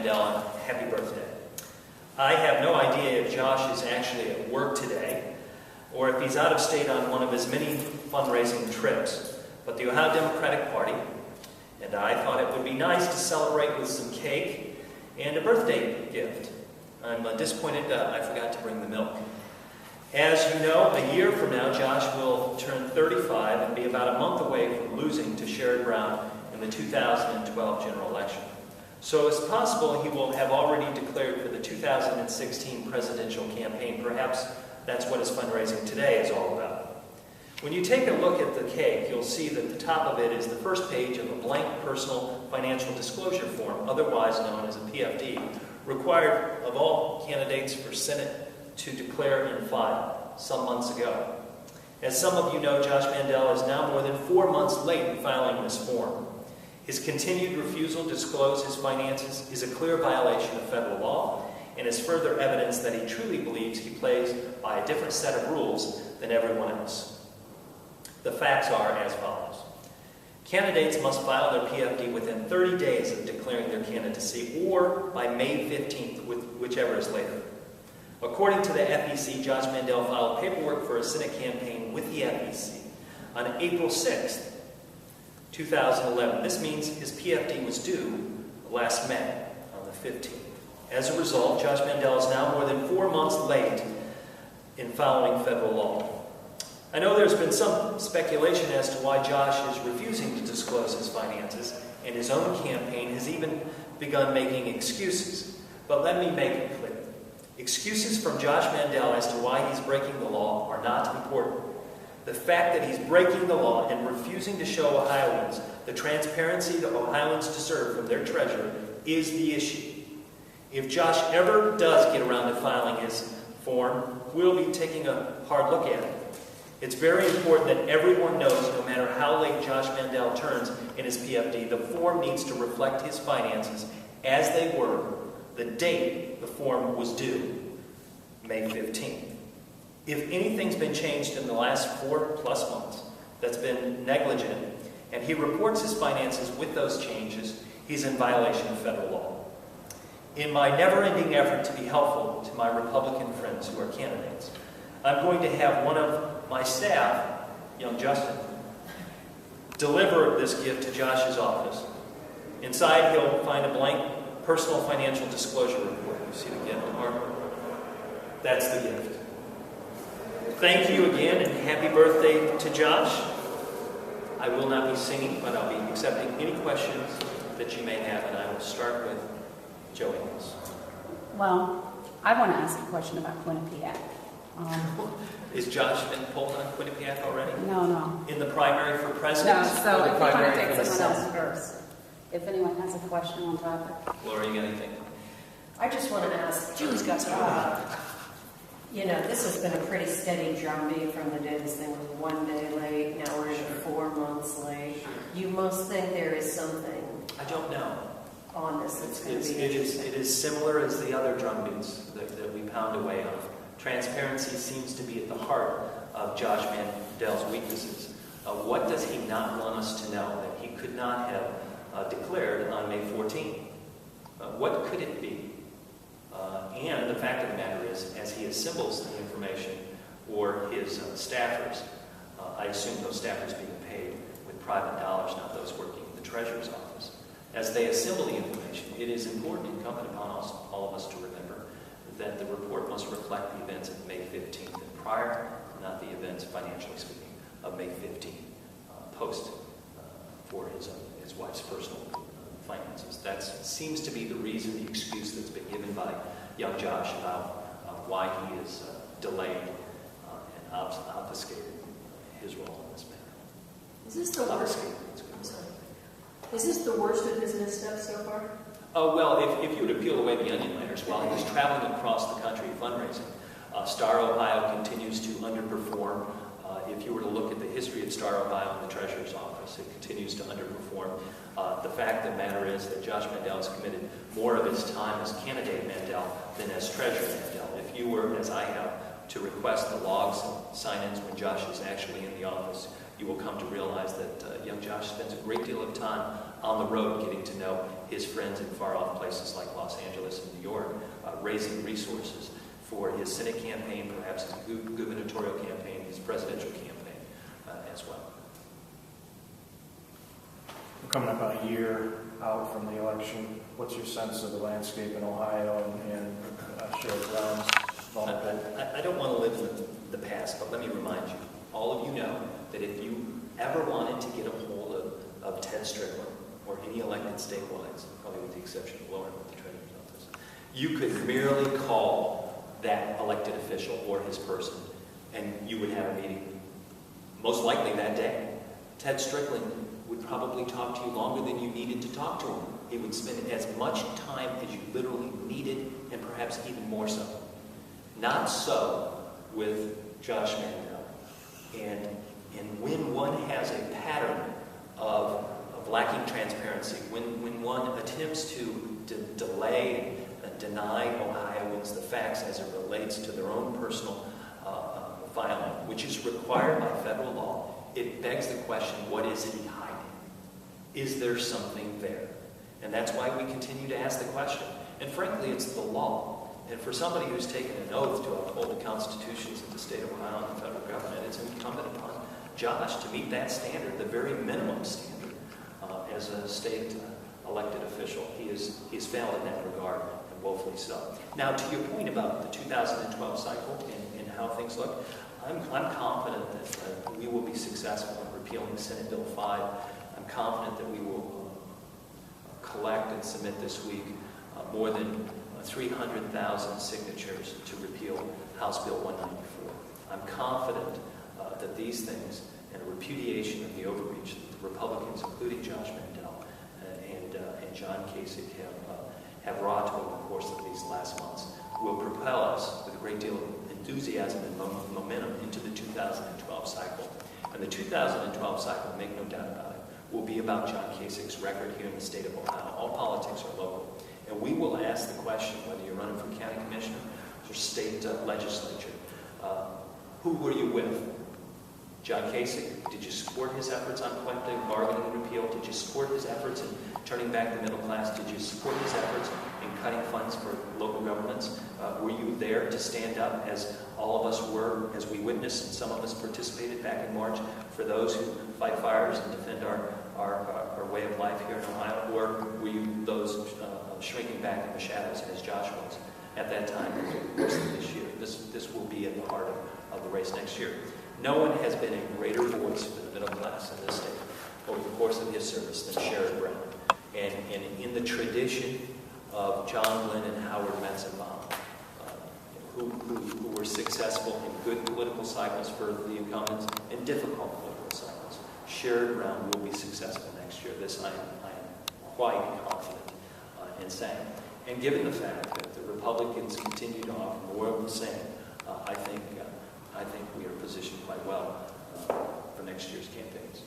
Mandel, and happy birthday. I have no idea if Josh is actually at work today, or if he's out of state on one of his many fundraising trips, but the Ohio Democratic Party and I thought it would be nice to celebrate with some cake and a birthday gift. I'm disappointed I forgot to bring the milk. As you know, a year from now, Josh will turn 35 and be about a month away from losing to Sherrod Brown in the 2012 general election. So it's possible he will have already declared for the 2016 presidential campaign. Perhaps that's what his fundraising today is all about. When you take a look at the cake, you'll see that the top of it is the first page of a blank personal financial disclosure form, otherwise known as a PFD, required of all candidates for Senate to declare and file some months ago. As some of you know, Josh Mandel is now more than 4 months late in filing this form. His continued refusal to disclose his finances is a clear violation of federal law and is further evidence that he truly believes he plays by a different set of rules than everyone else. The facts are as follows. Candidates must file their PFD within 30 days of declaring their candidacy or by May 15th, whichever is later. According to the FEC, Josh Mandel filed paperwork for a Senate campaign with the FEC on April 6th, 2011. This means his PFD was due last May, on the 15th. As a result, Josh Mandel is now more than 4 months late in following federal law. I know there's been some speculation as to why Josh is refusing to disclose his finances, and his own campaign has even begun making excuses. But let me make it clear. Excuses from Josh Mandel as to why he's breaking the law are not important. The fact that he's breaking the law and refusing to show Ohioans the transparency that Ohioans deserve from their treasurer is the issue. If Josh ever does get around to filing his form, we'll be taking a hard look at it. It's very important that everyone knows, no matter how late Josh Mandel turns in his PFD, the form needs to reflect his finances as they were the date the form was due, May 15th. If anything's been changed in the last 4+ months that's been negligent, and he reports his finances with those changes, he's in violation of federal law. In my never-ending effort to be helpful to my Republican friends who are candidates, I'm going to have one of my staff, young Justin, deliver this gift to Josh's office. Inside, he'll find a blank personal financial disclosure report. You see the gift, Mark? That's the gift. Thank you again, and happy birthday to Josh. I will not be singing, but I'll be accepting any questions that you may have, and I will start with Joey. Well, I want to ask a question about Quinnipiac. Is Josh been polled on Quinnipiac already? No. In the primary for president? No, so if you want to take someone else first. If anyone has a question on topic. Laura, you got anything? I just want to ask, Julie's got you know, this has been a pretty steady drumbeat from the day this thing was 1 day late, now we're 4 months late. You must think there is something I don't know. On this that's going to be It is similar as the other drumbeats that we pound away on. Transparency seems to be at the heart of Josh Mandel's weaknesses. What does he not want us to know that he could not have declared on May 14th? What could it be? And the fact of the matter is, as he assembles the information for his staffers, I assume those staffers being paid with private dollars, not those working in the Treasurer's office. As they assemble the information, it is important, incumbent upon us, all of us to remember that the report must reflect the events of May 15th and prior, not the events, financially speaking, of May 15th, post for his wife's personal finances. That seems to be the reason, the excuse that's been given by young Josh about why he is delayed and obfuscated his role in this matter. Is this the worst? Is this the worst of his missteps so far? Well, if you were to peel away the onion layers, while he was traveling across the country fundraising, Star Ohio continues to underperform. If you were to look at the history of Star Ohio in the Treasurer's office, it continues to underperform. The fact of the matter is that Josh Mandel has committed more of his time as candidate Mandel than as Treasurer Mandel. If you were, as I have, to request the logs and sign-ins when Josh is actually in the office, you will come to realize that young Josh spends a great deal of time on the road getting to know his friends in far-off places like Los raising resources for his Senate campaign, perhaps his gubernatorial campaign, his presidential campaign as well. We're coming up on a year out from the election. What's your sense of the landscape in Ohio and Sherrod Brown's vulnerability? I don't want to live in the past, but let me remind you, all of you know that if you ever wanted to get a hold of Ted Strickland or any elected statewide, probably with the exception of Lauren with the Treasurer's office, you could merely call that elected official or his person, and you would have a meeting, most likely that day. Ted Strickland would probably talk to you longer than you needed to talk to him. He would spend as much time as you literally needed, and perhaps even more so. Not so with Josh Mandel. And when one has a pattern of lacking transparency, when one attempts to delay and deny Ohioans the facts as it relates to their own personal filing, which is required by federal law, it begs the question, what is he hiding? Is there something there? And that's why we continue to ask the question. And frankly, it's the law. And for somebody who's taken an oath to uphold the constitutions of the state of Ohio and the federal government, it's incumbent upon Josh to meet that standard, the very minimum standard, as a state elected official. He's failed in that regard, and woefully so. Now, to your point about the 2012 cycle and how things look, I'm confident that we will be successful in repealing Senate Bill 5. I'm confident that we will collect and submit this week more than 300,000 signatures to repeal House Bill 194. I'm confident that these things and a repudiation of the overreach that the Republicans, including Josh Mandel and John Kasich, have wrought over the course of these last months, will propel us with a great deal of enthusiasm and momentum into the 2012 cycle. And the 2012 cycle, make no doubt about it, will be about John Kasich's record here in the state of Ohio. All politics are local. And we will ask the question, whether you're running for county commissioner or state legislature, who were you with? John Kasich, did you support his efforts on collective bargaining and repeal? Did you support his efforts in turning back the middle class? Did you support his efforts in cutting funds for local governments? Were you there to stand up, as all of us were, as we witnessed, and some of us participated back in March, for those who fight fires and defend our way of life here in Ohio? Or were you those shrinking back in the shadows, as Josh was at that time over the course of this year? This will be at the heart of the race next year. No one has been a greater voice for the middle class in this state over the course of his service than Sherrod Brown. And in the tradition of John Glenn and Howard Metzenbaum, who were successful in good political cycles for the incumbents and difficult political cycles, Sherrod Brown will be successful next year. This I am quite confident in saying. And given the fact that the Republicans continue to offer more of the same, I think we are positioned quite well for next year's campaigns.